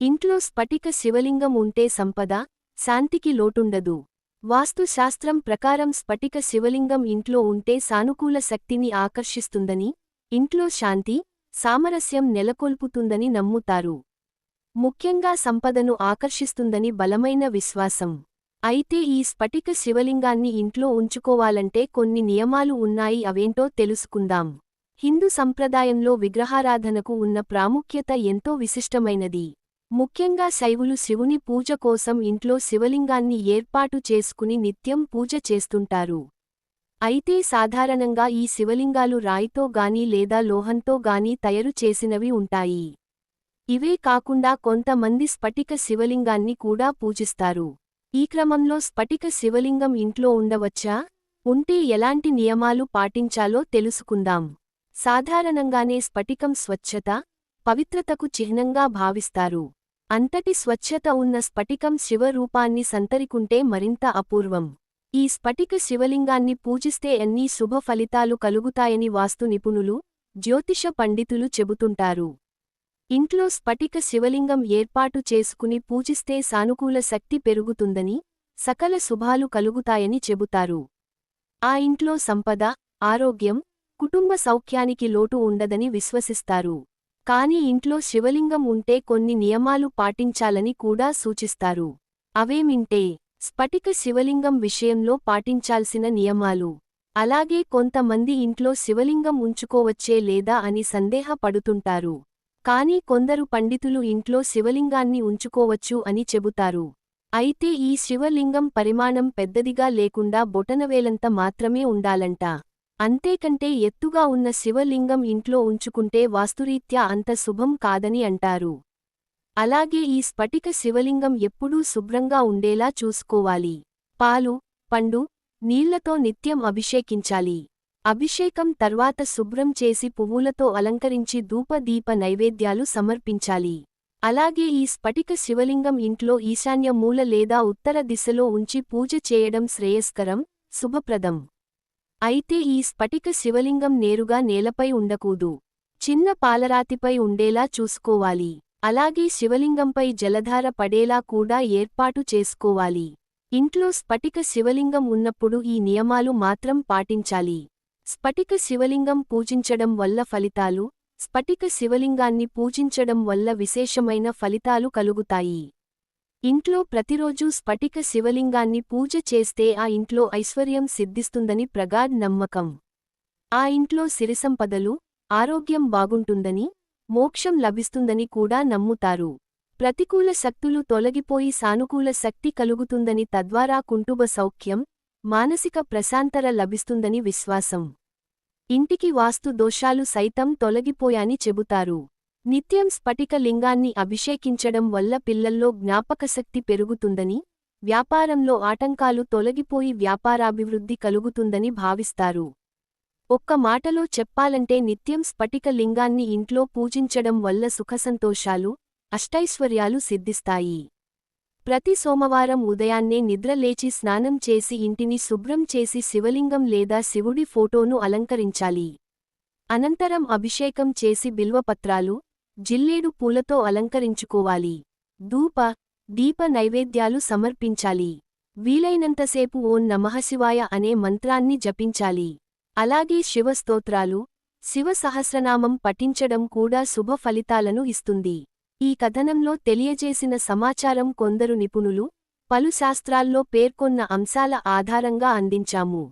ఇంట్లో స్ఫటిక శివలింగం ఉంటే సంపద, శాంతికి లోటుండదు. వాస్తు శాస్త్రం ప్రకారం స్ఫటిక శివలింగం ఇంట్లో ఉంటే సానుకూల శక్తిని ఆకర్షిస్తుందని, ఇంట్లో శాంతి, సామరస్యం నెలకొల్పుతుందని నమ్ముతారు. ముఖ్యంగా సంపదను ఆకర్షిస్తుందని బలమైన విశ్వాసం. అయితే ఈ స్ఫటిక శివలింగాన్ని ఇంట్లో ఉంచుకోవాలంటే కొన్ని నియమాలు ఉన్నాయి. అవేంటో తెలుసుకుందాం. హిందూ సంప్రదాయంలో విగ్రహారాధనకు ఉన్న ప్రాముఖ్యత ఎంతో విశిష్టమైనది. ముఖ్యంగా శైవులు శివుని పూజ కోసం ఇంట్లో శివలింగాన్ని ఏర్పాటు చేసుకుని నిత్యం పూజ చేస్తుంటారు. అయితే సాధారణంగా ఈ శివలింగాలు రాయితో గానీ లేదా లోహంతో గానీ తయారు చేసినవి ఉంటాయి. ఇవే కాకుండా కొంతమంది స్ఫటిక శివలింగాన్ని కూడా పూజిస్తారు. ఈ క్రమంలో స్ఫటిక శివలింగం ఇంట్లో ఉండవచ్చా? ఉంటే ఎలాంటి నియమాలు పాటించాలో తెలుసుకుందాం. సాధారణంగానే స్ఫటికం స్వచ్ఛత, పవిత్రతకు చిహ్నంగా భావిస్తారు. అంతటి స్వచ్ఛత ఉన్న స్ఫటికం శివ రూపాన్ని సంతరికుంటే మరింత అపూర్వం. ఈ స్ఫటిక శివలింగాన్ని పూజిస్తే ఎన్ని శుభ ఫలితాలు కలుగుతాయని వాస్తు నిపుణులు, జ్యోతిష పండితులు చెబుతుంటారు. ఇంట్లో స్ఫటిక శివలింగం ఏర్పాటు చేసుకుని పూజిస్తే సానుకూల శక్తి పెరుగుతుందని, సకల శుభాలు కలుగుతాయని చెబుతారు. ఆ ఇంట్లో సంపద, ఆరోగ్యం, కుటుంబ సౌఖ్యానికి లోటు ఉండదని విశ్వసిస్తారు. కాని ఇంట్లో శివలింగం ఉంటే కొన్ని నియమాలు పాటించాలని కూడా సూచిస్తారు. అవేమింటే, స్ఫటిక శివలింగం విషయంలో పాటించాల్సిన నియమాలు. అలాగే కొంతమంది ఇంట్లో శివలింగం ఉంచుకోవచ్చే లేదా అని సందేహపడుతుంటారు. కానీ కొందరు పండితులు ఇంట్లో శివలింగాన్ని ఉంచుకోవచ్చు అని చెబుతారు. అయితే ఈ శివలింగం పరిమాణం పెద్దదిగా లేకుండా బొటనవేలంత మాత్రమే ఉండాలంట. అంతేకంటే ఎత్తుగా ఉన్న శివలింగం ఇంట్లో ఉంచుకుంటే వాస్తురీత్యా అంత శుభం కాదని అంటారు. అలాగే ఈ స్ఫటిక శివలింగం ఎప్పుడూ శుభ్రంగా ఉండేలా చూసుకోవాలి. పాలు, పండు, నీళ్లతో నిత్యం అభిషేకించాలి. అభిషేకం తర్వాత శుభ్రం చేసి పువ్వులతో అలంకరించి ధూపదీప నైవేద్యాలు సమర్పించాలి. అలాగే ఈ స్ఫటిక శివలింగం ఇంట్లో ఈశాన్య మూల లేదా ఉత్తర దిశలో ఉంచి పూజ చేయడం శ్రేయస్కరం, శుభప్రదం. అయితే ఈ స్ఫటిక శివలింగం నేరుగా నేలపై ఉండకూడదు. చిన్న పాలరాతిపై ఉండేలా చూసుకోవాలి. అలాగే శివలింగంపై జలధార పడేలా కూడా ఏర్పాటు చేసుకోవాలి. ఇంట్లో స్ఫటిక శివలింగం ఉన్నప్పుడు ఈ నియమాలు మాత్రం పాటించాలి. స్ఫటిక శివలింగం పూజించడం వల్ల ఫలితాలు. స్ఫటిక శివలింగాన్ని పూజించడం వల్ల విశేషమైన ఫలితాలు కలుగుతాయి. ఇంట్లో ప్రతిరోజూ స్ఫటిక శివలింగాన్ని పూజ చేస్తే ఆ ఇంట్లో ఐశ్వర్యం సిద్ధిస్తుందని ప్రగాఢ నమ్మకం. ఆ ఇంట్లో సిరిసంపదలు, ఆరోగ్యం బాగుంటుందని, మోక్షం లభిస్తుందని కూడా నమ్ముతారు. ప్రతికూల శక్తులు తొలగిపోయి సానుకూల శక్తి కలుగుతుందని, తద్వారా కుటుంబ సౌఖ్యం, మానసిక ప్రశాంతత లభిస్తుందని విశ్వాసం. ఇంటికి వాస్తు దోషాలు సైతం తొలగిపోయాని చెబుతారు. నిత్యం స్ఫటిక లింగాన్ని అభిషేకించడం వల్ల పిల్లల్లో జ్ఞాపకశక్తి పెరుగుతుందని, వ్యాపారంలో ఆటంకాలు తొలగిపోయి వ్యాపారాభివృద్ధి కలుగుతుందని భావిస్తారు. ఒక్క మాటలో చెప్పాలంటే నిత్యం స్ఫటిక లింగాన్ని ఇంట్లో పూజించడం వల్ల సుఖసంతోషాలు, అష్టైశ్వర్యాలు సిద్ధిస్తాయి. ప్రతి సోమవారం ఉదయాన్నే నిద్రలేచి స్నానం చేసి ఇంటిని శుభ్రం చేసి శివలింగం లేదా శివుడి ఫోటోను అలంకరించాలి. అనంతరం అభిషేకం చేసి బిల్వపత్రాలు, జిల్లేడు పూలతో అలంకరించుకోవాలి. ధూప, దీప నైవేద్యాలు సమర్పించాలి. వీలైనంతసేపు ఓం నమఃశివాయ అనే మంత్రాన్ని జపించాలి. అలాగే శివస్తోత్రాలు, శివ సహస్రనామం పఠించడం కూడా శుభ ఫలితాలను ఇస్తుంది. ఈ కథనంలో తెలియజేసిన సమాచారం కొందరు నిపుణులు, పలు శాస్త్రాల్లో పేర్కొన్న అంశాల ఆధారంగా అందించాము.